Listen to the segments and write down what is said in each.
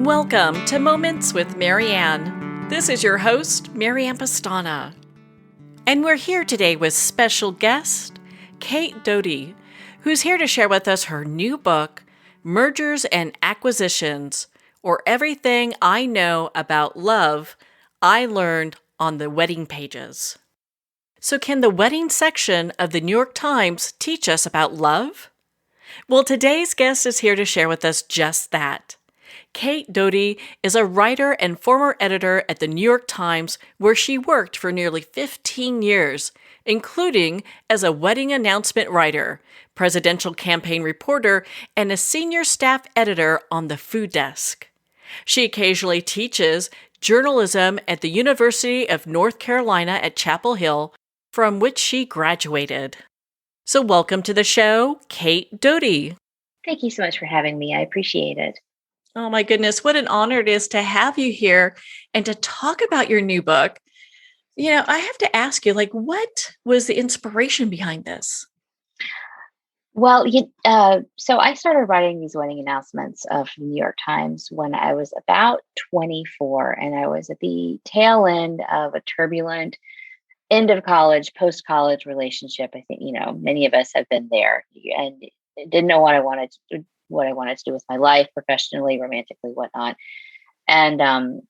Welcome to Moments with Marianne. This is your host, Marianne Pastana. And we're here today with special guest, Cate Doty, who's here to share with us her new book, Mergers and Acquisitions, or Everything I Know About Love I Learned on the Wedding Pages. So can the wedding section of the New York Times teach us about love? Well, today's guest is here to share with us just that. Cate Doty is a writer and former editor at the New York Times, where she worked for nearly 15 years, including as a wedding announcement writer, presidential campaign reporter, and a senior staff editor on the food desk. She occasionally teaches journalism at the University of North Carolina at Chapel Hill, from which she graduated. So welcome to the show, Cate Doty. Thank you so much for having me. I appreciate it. Oh my goodness, what an honor it is to have you here and to talk about your new book. I have to ask you, what was the inspiration behind this? Well, so I started writing these wedding announcements for the New York Times when I was about 24, and I was at the tail end of a turbulent end of college, post-college relationship. I think, many of us have been there and didn't know what I wanted to do with my life, professionally, romantically, whatnot. And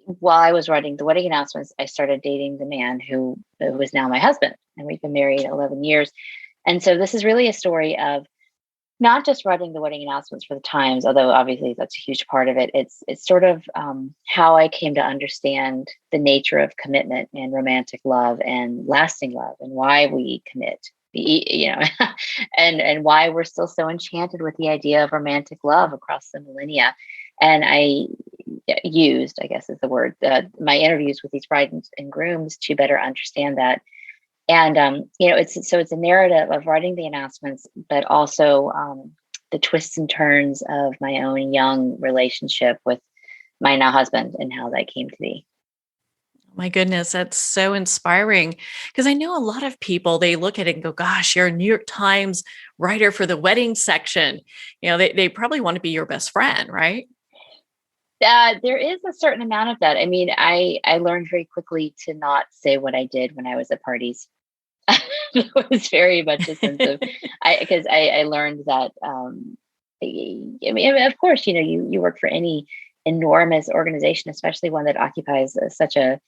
while I was writing the wedding announcements, I started dating the man who was now my husband, and we've been married 11 years. And so this is really a story of not just writing the wedding announcements for the Times, although obviously that's a huge part of it. It's sort of how I came to understand the nature of commitment and romantic love and lasting love, and why we commit. And why we're still so enchanted with the idea of romantic love across the millennia. And I used, I guess is the word, my interviews with these brides and grooms to better understand that. And it's a narrative of writing the announcements, but also the twists and turns of my own young relationship with my now husband and how that came to be. My goodness, that's so inspiring, because I know a lot of people, they look at it and go, gosh, you're a New York Times writer for the wedding section. They probably want to be your best friend, right? There is a certain amount of that. I mean, I learned very quickly to not say what I did when I was at parties. It was very much a sense of, because I learned that, I mean, of course, you work for any enormous organization, especially one that occupies such a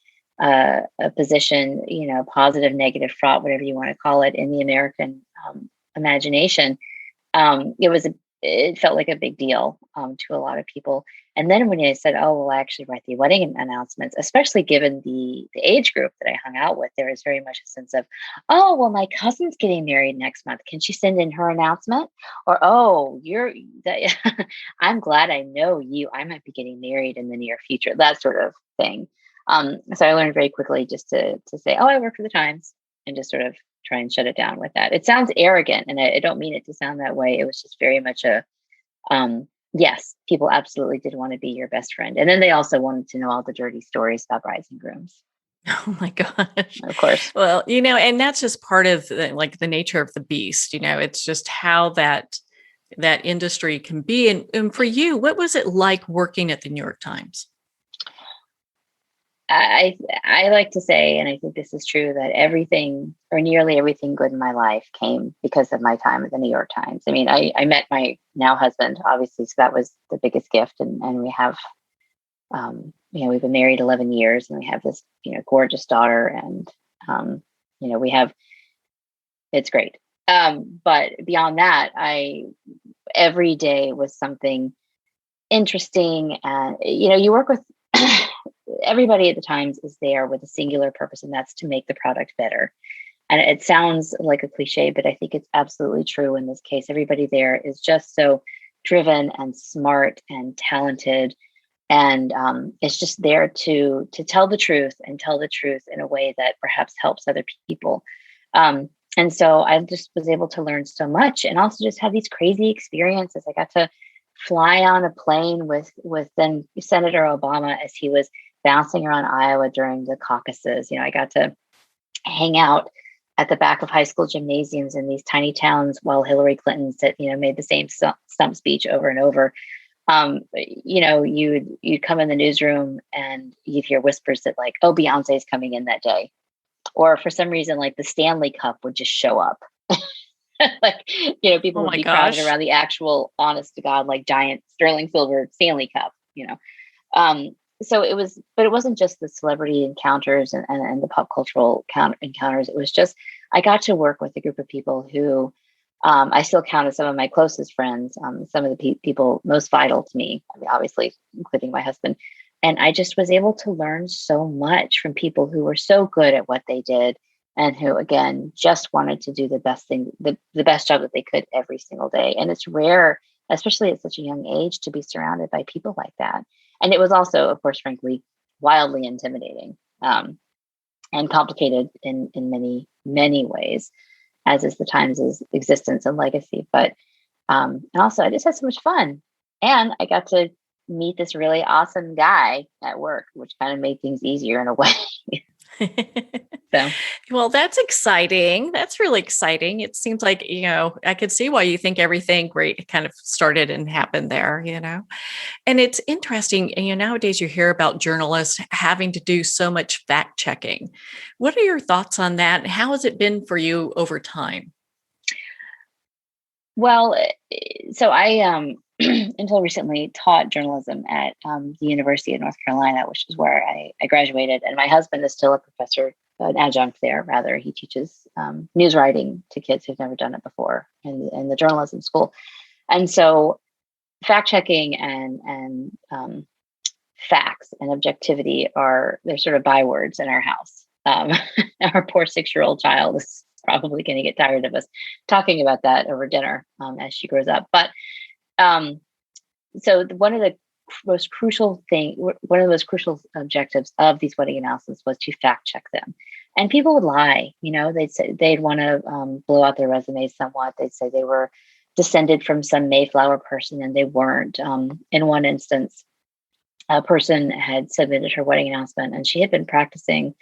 position, positive, negative, fraught, whatever you want to call it, in the American imagination. It felt like a big deal to a lot of people. And then when I said, "Oh, well, I actually write the wedding announcements," especially given the age group that I hung out with, there was very much a sense of, "Oh, well, my cousin's getting married next month. Can she send in her announcement?" Or, "Oh, I'm glad I know you. I might be getting married in the near future." That sort of thing. So I learned very quickly just to say, "Oh, I work for the Times," and just sort of try and shut it down with that. It sounds arrogant, and I don't mean it to sound that way. It was just very much yes, people absolutely did want to be your best friend. And then they also wanted to know all the dirty stories about brides and grooms. Oh my gosh. Of course. Well, and that's just part of the nature of the beast. It's just how that industry can be. And for you, what was it like working at the New York Times? I like to say, and I think this is true, that everything or nearly everything good in my life came because of my time at the New York Times. I mean, I met my now husband, obviously, so that was the biggest gift. And we have, we've been married 11 years, and we have this, gorgeous daughter, and, it's great. But beyond that, every day was something interesting. And, you work with everybody at the Times is there with a singular purpose, and that's to make the product better. And it sounds like a cliche, but I think it's absolutely true in this case. Everybody there is just so driven and smart and talented, and it's just there to tell the truth, and tell the truth in a way that perhaps helps other people. And so I just was able to learn so much, and also just have these crazy experiences. I got to fly on a plane with then Senator Obama as he was bouncing around Iowa during the caucuses. I got to hang out at the back of high school gymnasiums in these tiny towns while Hillary Clinton said, made the same stump speech over and over. You'd come in the newsroom and you'd hear whispers that like, oh, Beyonce's coming in that day. Or for some reason, like the Stanley Cup would just show up. Like, people Oh would my be crowded gosh. around the actual, honest to God, like giant sterling silver Stanley Cup, Um, so but it wasn't just the celebrity encounters and the pop cultural encounters. It was just, I got to work with a group of people who I still count as some of my closest friends, some of the people most vital to me, I mean, obviously, including my husband. And I just was able to learn so much from people who were so good at what they did and who, again, just wanted to do the best thing, the best job that they could every single day. And it's rare, especially at such a young age, to be surrounded by people like that. And it was also, of course, frankly, wildly intimidating, and complicated in many, many ways, as is the Times' existence and legacy. But and also, I just had so much fun, and I got to meet this really awesome guy at work, which kind of made things easier in a way. So Well, that's exciting. That's really exciting. It seems like, I could see why you think everything great kind of started and happened there. And it's interesting, nowadays you hear about journalists having to do so much fact checking. What are your thoughts on that? How has it been for you over time? Well, so I until recently taught journalism at the University of North Carolina, which is where I graduated, and my husband is still a professor, an adjunct there. Rather, he teaches news writing to kids who've never done it before in the journalism school, and so fact checking and facts and objectivity they're sort of bywords in our house. Our poor 6-year-old child is probably going to get tired of us talking about that over dinner as she grows up. But one of the most crucial objectives of these wedding announcements was to fact check them. And people would lie, they'd say they'd want to blow out their resumes somewhat. They'd say they were descended from some Mayflower person and they weren't. In one instance, a person had submitted her wedding announcement and she had been practicing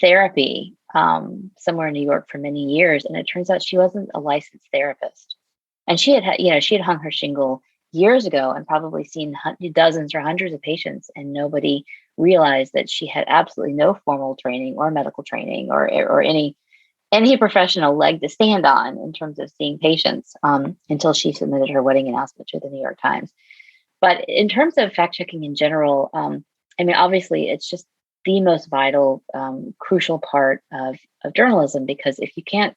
therapy somewhere in New York for many years. And it turns out she wasn't a licensed therapist. And she had hung her shingle years ago and probably seen dozens or hundreds of patients, and nobody realized that she had absolutely no formal training or medical training or any professional leg to stand on in terms of seeing patients until she submitted her wedding announcement to the New York Times. But in terms of fact checking in general, obviously it's just the most vital, crucial part of journalism, because if you can't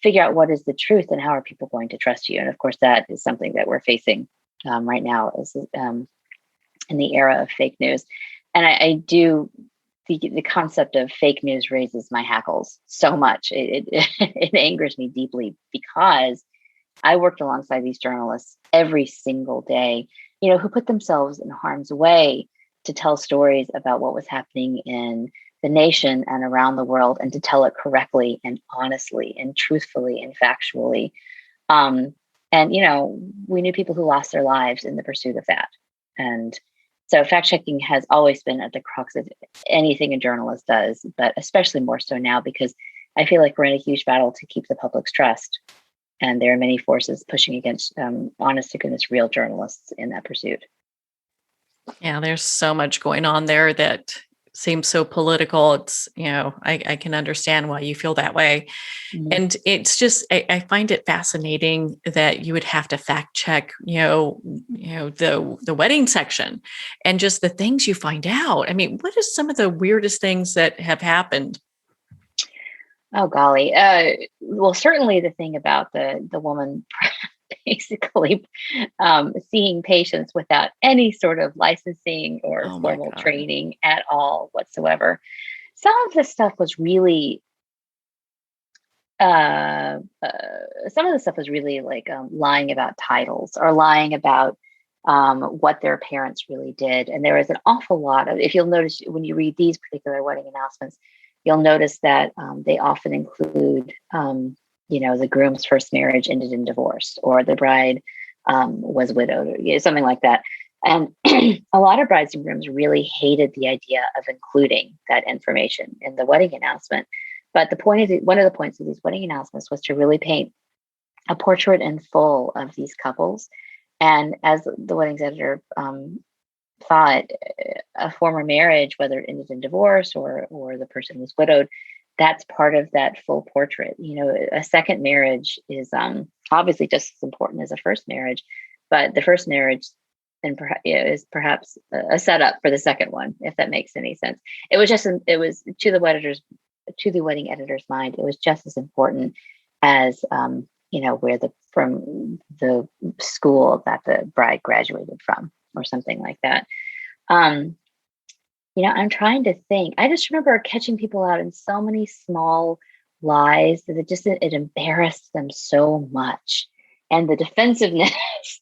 figure out what is the truth, then how are people going to trust you? And of course, that is something that we're facing right now in the era of fake news. And I do, the concept of fake news raises my hackles so much. It angers me deeply because I worked alongside these journalists every single day, who put themselves in harm's way to tell stories about what was happening in the nation and around the world, and to tell it correctly and honestly and truthfully and factually. We knew people who lost their lives in the pursuit of that. And so fact checking has always been at the crux of anything a journalist does, but especially more so now because I feel like we're in a huge battle to keep the public's trust. And there are many forces pushing against honest to goodness real journalists in that pursuit. Yeah, there's so much going on there that seems so political. It's, I can understand why you feel that way. Mm-hmm. And it's just, I find it fascinating that you would have to fact check, the wedding section and just the things you find out. I mean, what is some of the weirdest things that have happened? Oh, golly. Well, certainly the thing about the woman basically seeing patients without any sort of licensing or Oh my formal God. training at all whatsoever. Some of the stuff was really, like lying about titles or lying about what their parents really did. And there was an awful lot of, if you'll notice when you read these particular wedding announcements, you'll notice that they often include, the groom's first marriage ended in divorce, or the bride was widowed, or something like that. And a lot of brides and grooms really hated the idea of including that information in the wedding announcement. But one of the points of these wedding announcements was to really paint a portrait in full of these couples And as the weddings editor thought, a former marriage, whether it ended in divorce or the person was widowed, that's part of that full portrait. A second marriage is obviously just as important as a first marriage, but the first marriage is perhaps a setup for the second one, if that makes any sense. It was to the wedding editor's mind, it was just as important as from the school that the bride graduated from, or something like that. I'm trying to think. I just remember catching people out in so many small lies that it embarrassed them so much. And the defensiveness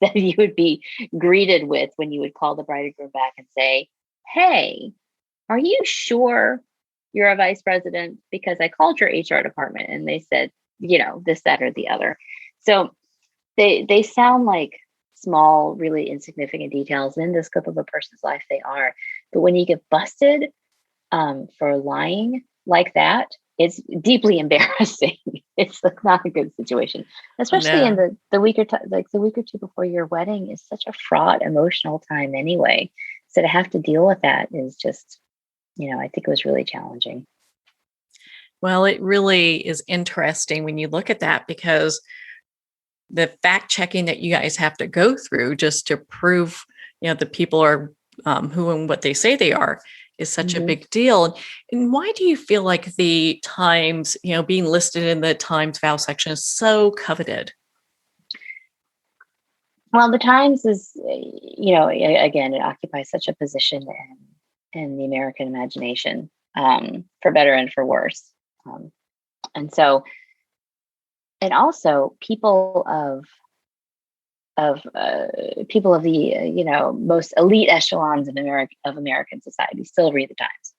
that you would be greeted with when you would call the bride and groom back and say, "Hey, are you sure you're a vice president? Because I called your HR department and they said, this, that, or the other." So they sound like small, really insignificant details. And in the scope of a person's life, they are. But when you get busted for lying like that, it's deeply embarrassing. It's not a good situation, especially in the week or the week or two before your wedding is such a fraught emotional time anyway. So to have to deal with that is just, I think it was really challenging. Well, it really is interesting when you look at that, because the fact checking that you guys have to go through just to prove, the people are who and what they say they are is such a big deal. And why do you feel like the Times, being listed in the Times vow section is so coveted? Well, the Times is, again, it occupies such a position in the American imagination, for better and for worse. And so, and also people of the most elite echelons of American society still read the Times.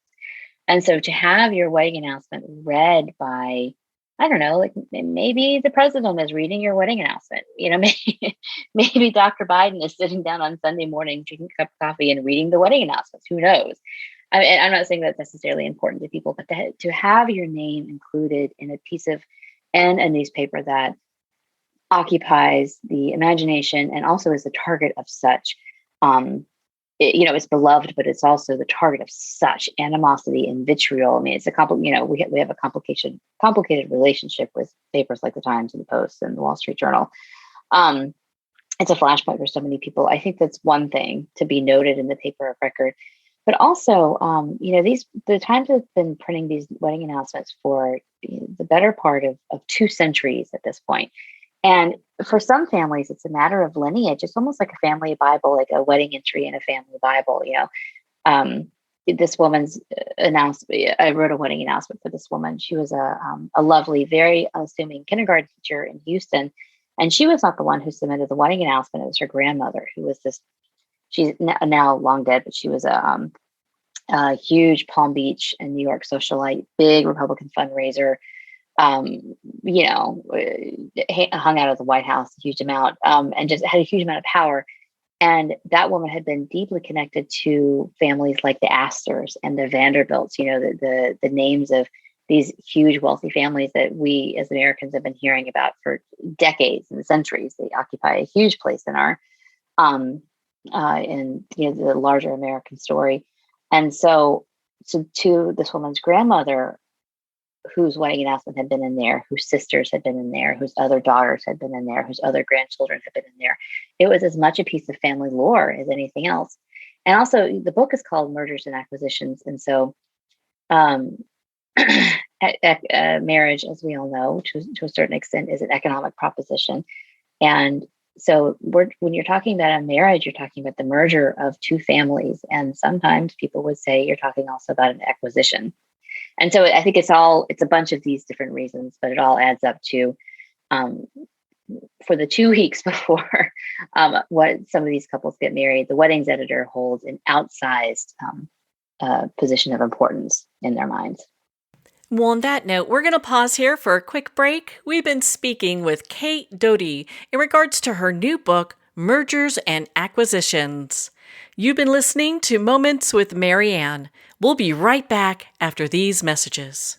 And so to have your wedding announcement read by, I don't know, like maybe the president is reading your wedding announcement, maybe Dr. Biden is sitting down on Sunday morning, drinking a cup of coffee and reading the wedding announcements. Who knows? I mean, I'm not saying that's necessarily important to people, but to have your name included in a piece of, and a newspaper that occupies the imagination and also is the target of such, it's beloved, but it's also the target of such animosity and vitriol. I mean, it's we have a complicated relationship with papers like the Times and the Post and the Wall Street Journal. It's a flashpoint for so many people. I think that's one thing to be noted in the paper of record. But also, the Times have been printing these wedding announcements for the better part of 2 centuries at this point. And for some families, it's a matter of lineage. It's almost like a family Bible, like a wedding entry in a family Bible. This woman's announcement, I wrote a wedding announcement for this woman. She was a lovely, very unassuming kindergarten teacher in Houston. And she was not the one who submitted the wedding announcement. It was her grandmother, who was she's now long dead, but she was a huge Palm Beach and New York socialite, big Republican fundraiser. Hung out at the White House a huge amount, and just had a huge amount of power. And that woman had been deeply connected to families like the Astors and the Vanderbilts, the names of these huge wealthy families that we as Americans have been hearing about for decades and centuries. They occupy a huge place in our, the larger American story. And so to this woman's grandmother, whose wedding announcement had been in there, whose sisters had been in there, whose other daughters had been in there, whose other grandchildren had been in there. It was as much a piece of family lore as anything else. And also the book is called Mergers and Acquisitions. And so marriage, as we all know, to a certain extent, is an economic proposition. And so when you're talking about a marriage, you're talking about the merger of 2 families. And sometimes people would say you're talking also about an acquisition. And so I think it's a bunch of these different reasons, but it all adds up to, for the 2 weeks before what some of these couples get married, the weddings editor holds an outsized position of importance in their minds. Well, on that note, we're going to pause here for a quick break. We've been speaking with Cate Doty in regards to her new book, Mergers and Acquisitions. You've been listening to Moments with Marianne. We'll be right back after these messages.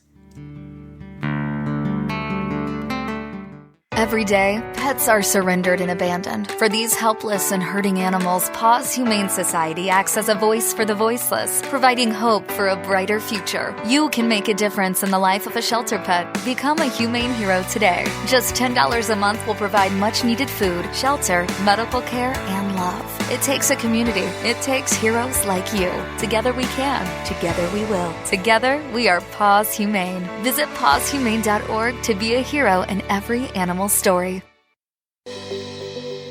Every day, pets are surrendered and abandoned. For these helpless and hurting animals, Paws Humane Society acts as a voice for the voiceless, providing hope for a brighter future. You can make a difference in the life of a shelter pet. Become a humane hero today. Just $10 a month will provide much-needed food, shelter, medical care, and love. It takes a community. It takes heroes like you. Together we can. Together we will. Together we are Paws Humane. Visit pawshumane.org to be a hero in every animal story.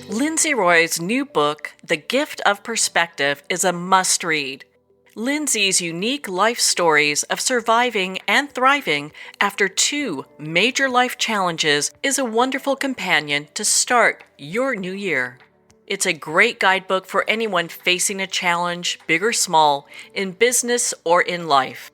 Lindsay Roy's new book, The Gift of Perspective, is a must-read. Lindsay's unique life stories of surviving and thriving after 2 major life challenges is a wonderful companion to start your new year. It's a great guidebook for anyone facing a challenge, big or small, in business or in life.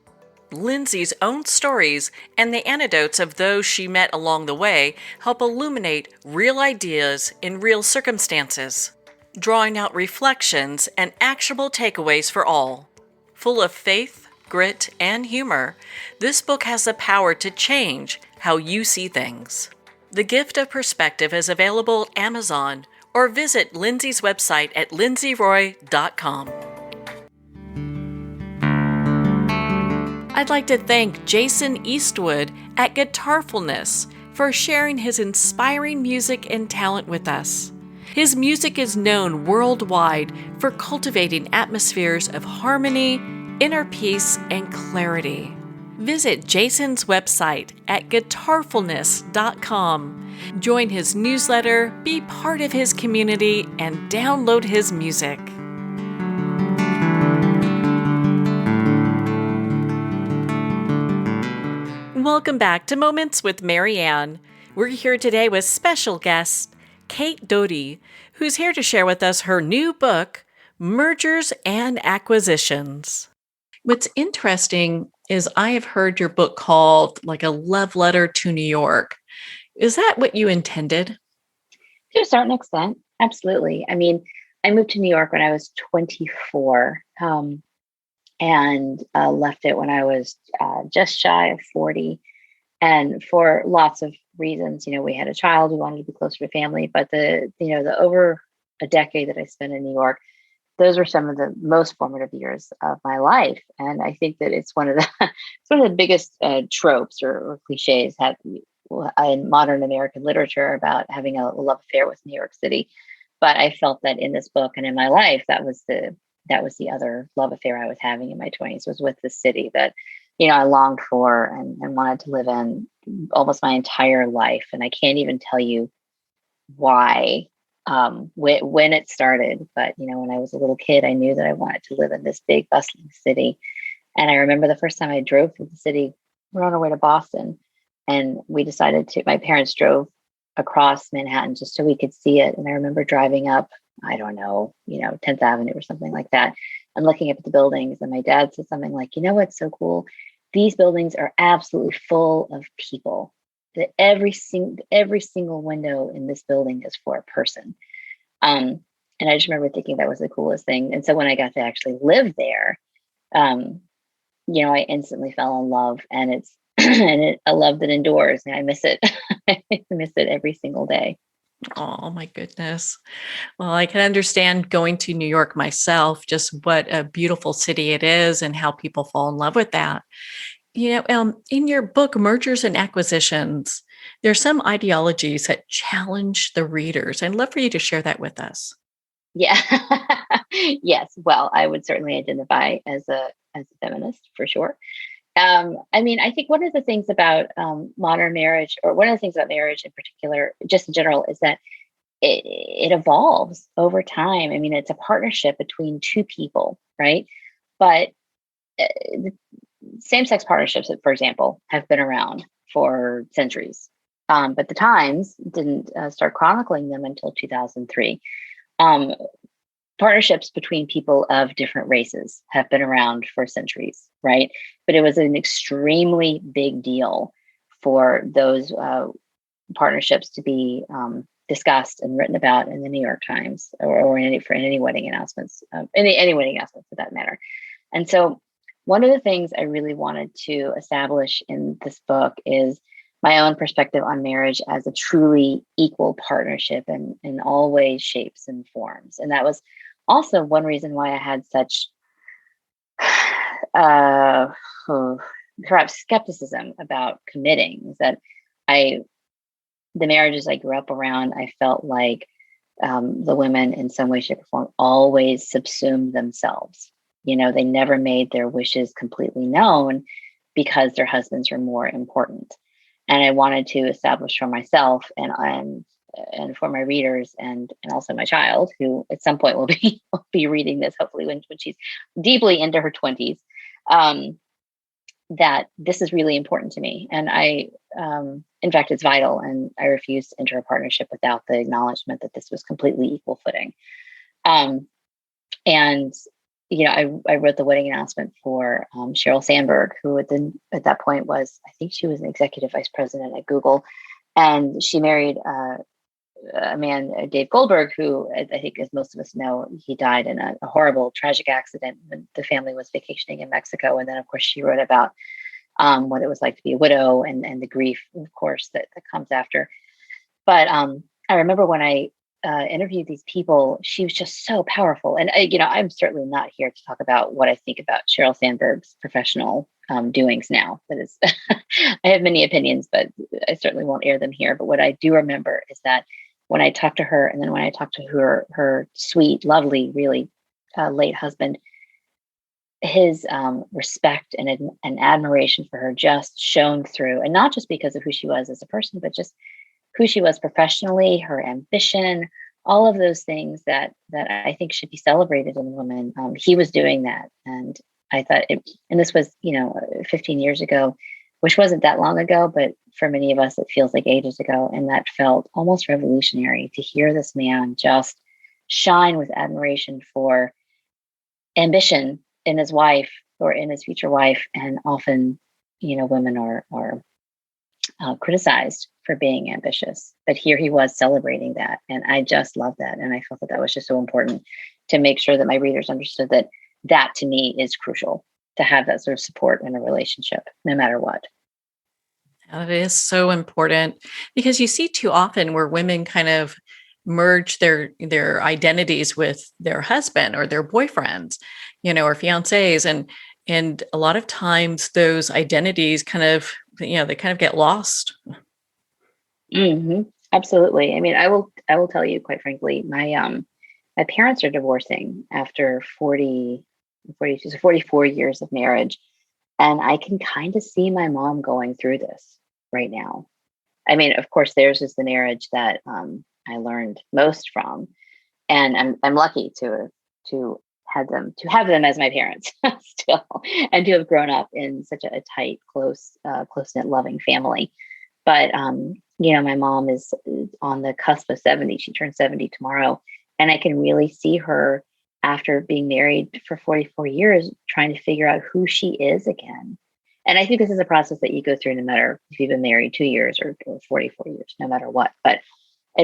Lindsay's own stories and the anecdotes of those she met along the way help illuminate real ideas in real circumstances, drawing out reflections and actionable takeaways for all. Full of faith, grit, and humor, this book has the power to change how you see things. The Gift of Perspective is available at Amazon or visit Lindsay's website at lindsayroy.com. I'd like to thank Jason Eastwood at Guitarfulness for sharing his inspiring music and talent with us. His music is known worldwide for cultivating atmospheres of harmony, inner peace, and clarity. Visit Jason's website at guitarfulness.com. Join his newsletter, be part of his community, and download his music. Welcome back to Moments with Marianne. We're here today with special guest Cate Doty, who's here to share with us her new book, Mergers and Acquisitions. What's interesting is I have heard your book called like a love letter to New York. Is that what you intended? To a certain extent, absolutely. I mean, I moved to New York when I was 24 and left it when I was just shy of 40. And for lots of reasons, we had a child, we wanted to be closer to family, but the over a decade that I spent in New York, those were some of the most formative years of my life. And I think that it's one of the biggest tropes or cliches in modern American literature about having a love affair with New York City. But I felt that in this book and in my life, that was the other love affair I was having in my 20s, was with the city that, I longed for and wanted to live in almost my entire life. And I can't even tell you why, when it started. But, when I was a little kid, I knew that I wanted to live in this big bustling city. And I remember the first time I drove through the city, we were on our way to Boston, and we decided my parents drove across Manhattan just so we could see it. And I remember driving up, I don't know, 10th Avenue or something like that, and looking up at the buildings. And my dad said something like, what's so cool? These buildings are absolutely full of people. That every single window in this building is for a person. And I just remember thinking that was the coolest thing. And so when I got to actually live there, I instantly fell in love, and it's a love that endures. And I miss it. I miss it every single day. Oh my goodness. Well, I can understand going to New York myself, just what a beautiful city it is and how people fall in love with that. In your book, Mergers and Acquisitions, there's some ideologies that challenge the readers. I'd love for you to share that with us. Yeah. Yes. Well, I would certainly identify as a feminist for sure. I think one of the things about modern marriage, or one of the things about marriage in particular, just in general, is that it evolves over time. I mean, it's a partnership between two people, right? But same-sex partnerships, for example, have been around for centuries. But the Times didn't start chronicling them until 2003. Partnerships between people of different races have been around for centuries, right? But it was an extremely big deal for those partnerships to be discussed and written about in the New York Times, or in any wedding announcements, any wedding announcements for that matter. And so one of the things I really wanted to establish in this book is my own perspective on marriage as a truly equal partnership in all ways, shapes, and forms. And that was also one reason why I had such uh, perhaps skepticism about committing, is that I the marriages I grew up around, I felt like the women in some way, shape, or form always subsumed themselves. They never made their wishes completely known because their husbands were more important. And I wanted to establish for myself and for my readers and also my child, who at some point will be reading this, hopefully when she's deeply into her 20s, that this is really important to me. And in fact, it's vital. And I refuse to enter a partnership without the acknowledgement that this was completely equal footing. And I wrote the wedding announcement for Sheryl Sandberg, who at that point I think she was an executive vice president at Google. And she married a man, Dave Goldberg, who I think, as most of us know, he died in a horrible, tragic accident when the family was vacationing in Mexico. And then, of course, she wrote about what it was like to be a widow and the grief, of course, that comes after. But I remember when I interviewed these people, she was just so powerful. And, I'm certainly not here to talk about what I think about Sheryl Sandberg's professional doings now. That is, I have many opinions, but I certainly won't air them here. But what I do remember is that when I talked to her, and then when I talked to her sweet, lovely, really late husband, his respect and admiration for her just shone through, and not just because of who she was as a person, but just who she was professionally, her ambition, all of those things that I think should be celebrated in a woman. He was doing that, and I thought, and this was 15 years ago, which wasn't that long ago, but for many of us, it feels like ages ago. And that felt almost revolutionary to hear this man just shine with admiration for ambition in his wife or in his future wife. And often, women are criticized for being ambitious, but here he was celebrating that. And I just love that. And I felt that was just so important to make sure that my readers understood that to me is crucial, to have that sort of support in a relationship, no matter what. That is so important, because you see too often where women kind of merge their identities with their husband or their boyfriends, or fiancés, and a lot of times those identities kind of get lost. Mm-hmm. Absolutely. I mean, I will tell you, quite frankly, my parents are divorcing after 44 years of marriage. And I can kind of see my mom going through this right now. I mean, of course, theirs is the marriage that I learned most from, and I'm lucky to have them as my parents still, and to have grown up in such a tight, close-knit, loving family. But my mom is on the cusp of 70. She turns 70 tomorrow, and I can really see her, after being married for 44 years, trying to figure out who she is again. And I think this is a process that you go through no matter if you've been married 2 years or 44 years, no matter what. But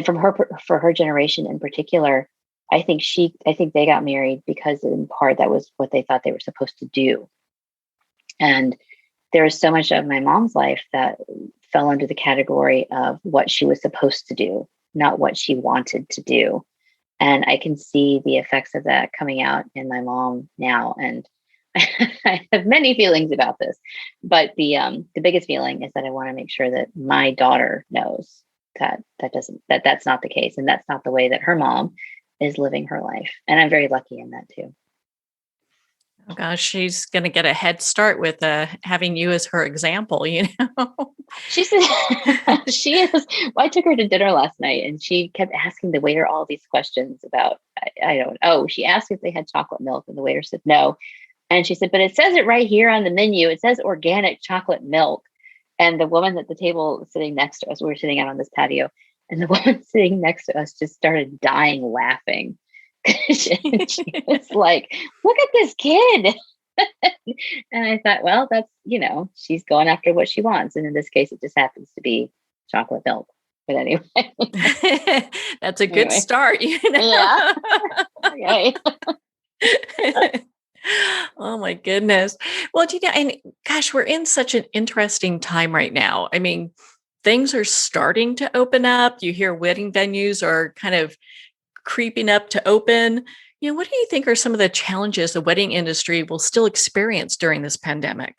for her generation in particular, I think they got married because in part that was what they thought they were supposed to do. And there was so much of my mom's life that fell under the category of what she was supposed to do, not what she wanted to do. And I can see the effects of that coming out in my mom now. And I have many feelings about this, but the biggest feeling is that I want to make sure that my daughter knows that's not the case, and that's not the way that her mom is living her life. And I'm very lucky in that too. Oh gosh, she's going to get a head start with having you as her example, She said she is. Well, I took her to dinner last night, and she kept asking the waiter all these questions about, I don't know. She asked if they had chocolate milk, and the waiter said no. And she said, but it says it right here on the menu. It says organic chocolate milk. And the woman at the table sitting next to us, we were sitting out on this patio, and the woman sitting next to us just started dying laughing. She was like, look at this kid. And I thought, well, that's, she's going after what she wants. And in this case, it just happens to be chocolate milk. But anyway. That's a good start. Yeah. Okay. Oh my goodness. Well, and gosh, we're in such an interesting time right now. I mean, things are starting to open up. You hear wedding venues are kind of creeping up to open. What do you think are some of the challenges the wedding industry will still experience during this pandemic?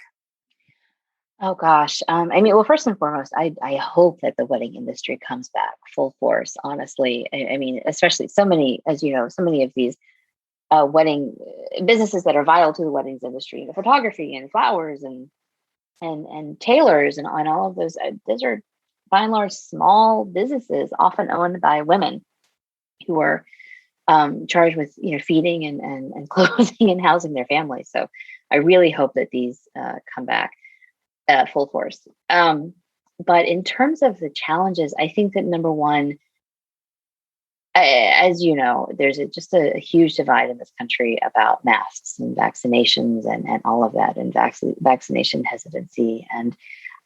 Oh gosh. Well, first and foremost, I hope that the wedding industry comes back full force, honestly. Especially so many, as you know, so many of these wedding businesses that are vital to the weddings industry, the photography and flowers and tailors and all of those are by and large small businesses, often owned by women who are charged with feeding and clothing and housing their families. So I really hope that these come back full force. But in terms of the challenges, I think that number one, as you know, there's just a huge divide in this country about masks and vaccinations and all of that, and vaccination hesitancy. And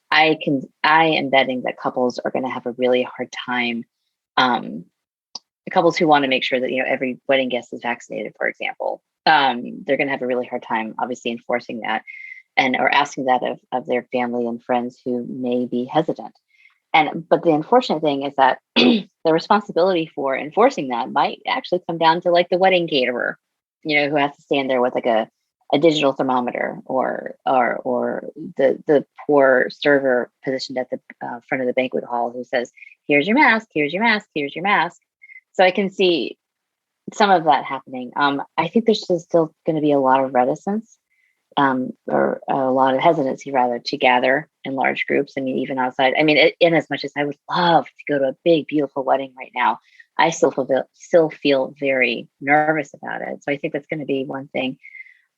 I am betting that couples are going to have a really hard time. Couples who want to make sure that every wedding guest is vaccinated, for example, they're going to have a really hard time, obviously, enforcing that or asking that of their family and friends who may be hesitant. But the unfortunate thing is that the responsibility for enforcing that might actually come down to like the wedding caterer, who has to stand there with like a digital thermometer or the poor server positioned at the front of the banquet hall who says, "Here's your mask, here's your mask, here's your mask." So I can see some of that happening. I think there's still going to be a lot of reticence. Or a lot of hesitancy rather to gather in large groups. Even outside. In as much as I would love to go to a big, beautiful wedding right now, I still feel very nervous about it. So I think that's going to be one thing.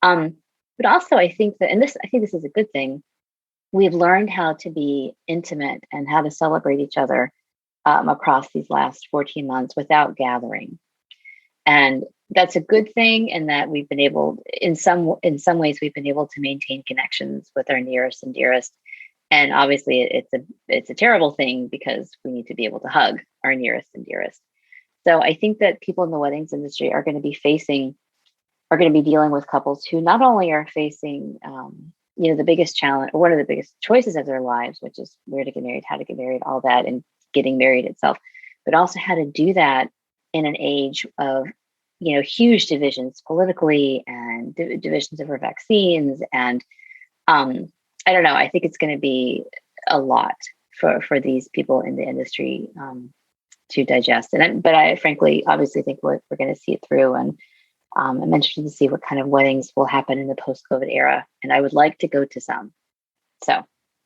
But also I think this is a good thing. We've learned how to be intimate and how to celebrate each other across these last 14 months without gathering. And that's a good thing, and that we've been able, in some ways, we've been able to maintain connections with our nearest and dearest. And obviously, it's a terrible thing because we need to be able to hug our nearest and dearest. So I think that people in the weddings industry are going to be dealing with couples who not only are facing, the biggest challenge, or one of the biggest choices of their lives, which is where to get married, how to get married, all that, and getting married itself, but also how to do that in an age of huge divisions politically and divisions over vaccines. And I don't know, I think it's going to be a lot for these people in the industry to digest. But I frankly, obviously think we're going to see it through. And I'm interested to see what kind of weddings will happen in the post-COVID era. And I would like to go to some. So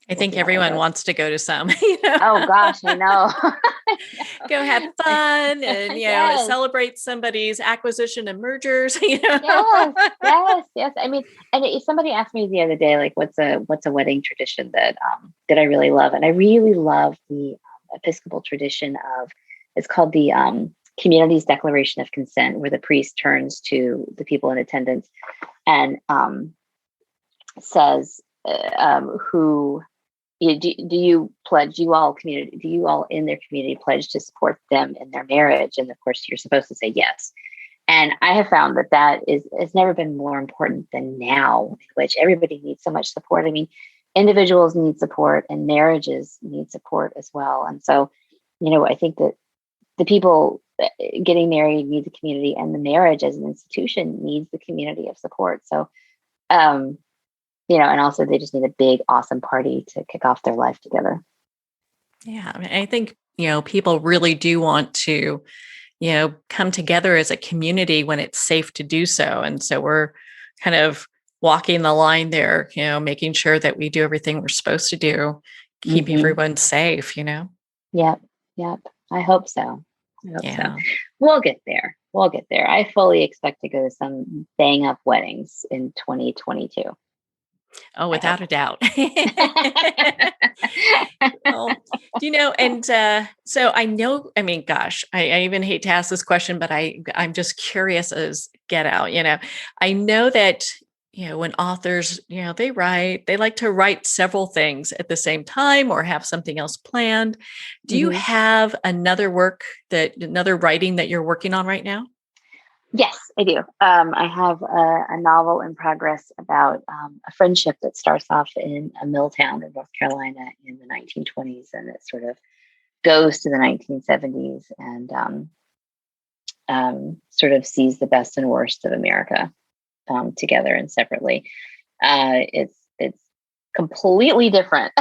I think everyone wants to go to some. Oh gosh, I know. Go have fun and Yes. celebrate somebody's acquisition and mergers. Yes. And somebody asked me the other day, like, what's a wedding tradition that I really love, and I really love the Episcopal tradition of. It's called the Community's Declaration of Consent, where the priest turns to the people in attendance and says, "Who." Do you pledge? Do you all in their community pledge to support them in their marriage? And of course, you're supposed to say yes. And I have found that has never been more important than now, in which everybody needs so much support. Individuals need support, and marriages need support as well. And so, I think that the people getting married need the community, and the marriage as an institution needs the community of support. So, and also they just need a big, awesome party to kick off their life together. Yeah. I think, people really do want to, come together as a community when it's safe to do so. And so we're kind of walking the line there, making sure that we do everything we're supposed to do, keep everyone safe, Yep. I hope so. So. We'll get there. I fully expect to go to some bang up weddings in 2022. Oh, without a doubt. Well, and so I know, gosh, I even hate to ask this question, but I'm just curious as get out, I know that, when authors, they like to write several things at the same time or have something else planned. Do you have another writing that you're working on right now? Yes, I do. I have a novel in progress about a friendship that starts off in a mill town in North Carolina in the 1920s, and it sort of goes to the 1970s and sort of sees the best and worst of America together and separately. It's completely different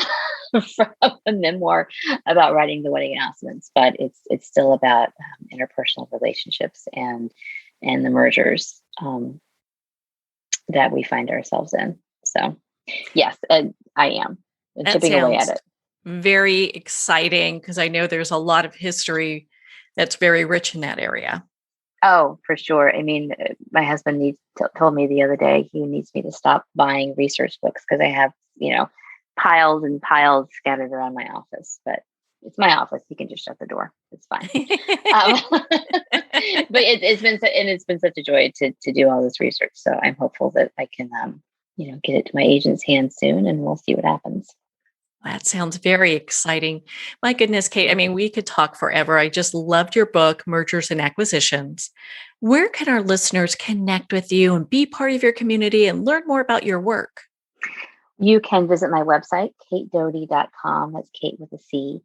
from a memoir about writing the wedding announcements, but it's still about interpersonal relationships and the mergers that we find ourselves in. So, yes, I am chipping away at it. Very exciting, because I know there's a lot of history that's very rich in that area. Oh, for sure. I mean, my husband told me the other day he needs me to stop buying research books because I have, piles and piles scattered around my office. But it's my office; he can just shut the door. It's fine. But it's been such a joy to do all this research. So I'm hopeful that I can, get it to my agent's hands soon, and we'll see what happens. That sounds very exciting. My goodness, Cate, I mean, we could talk forever. I just loved your book, Mergers and Acquisitions. Where can our listeners connect with you and be part of your community and learn more about your work? You can visit my website, catedoty.com. That's Kate with a C.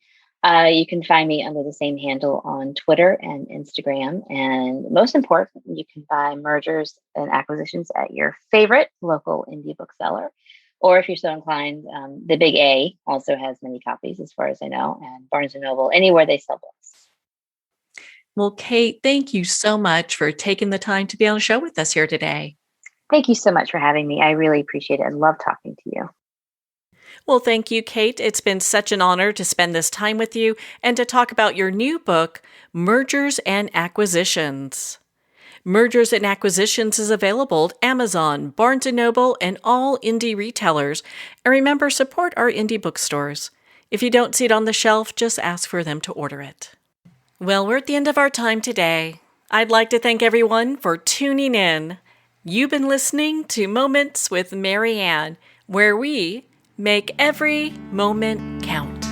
You can find me under the same handle on Twitter and Instagram. And most important, you can buy Mergers and Acquisitions at your favorite local indie bookseller. Or if you're so inclined, the Big A also has many copies, as far as I know, and Barnes & Noble, anywhere they sell books. Well, Cate, thank you so much for taking the time to be on the show with us here today. Thank you so much for having me. I really appreciate it. I love talking to you. Well, thank you, Cate. It's been such an honor to spend this time with you and to talk about your new book, Mergers and Acquisitions. Mergers and Acquisitions is available at Amazon, Barnes & Noble, and all indie retailers. And remember, support our indie bookstores. If you don't see it on the shelf, just ask for them to order it. Well, we're at the end of our time today. I'd like to thank everyone for tuning in. You've been listening to Moments with Marianne, where we make every moment count.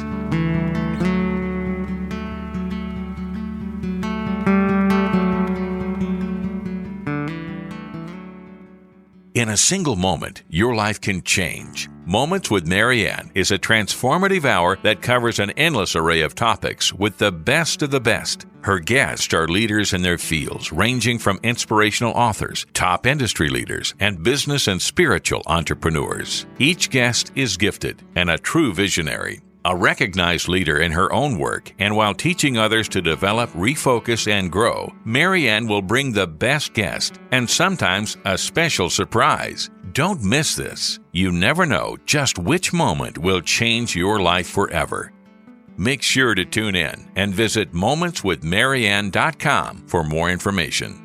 In a single moment, your life can change. Moments with Marianne is a transformative hour that covers an endless array of topics with the best of the best. Her guests are leaders in their fields, ranging from inspirational authors, top industry leaders, and business and spiritual entrepreneurs. Each guest is gifted and a true visionary. A recognized leader in her own work, and while teaching others to develop, refocus, and grow, Marianne will bring the best guest and sometimes a special surprise. Don't miss this. You never know just which moment will change your life forever. Make sure to tune in and visit momentswithmarianne.com for more information.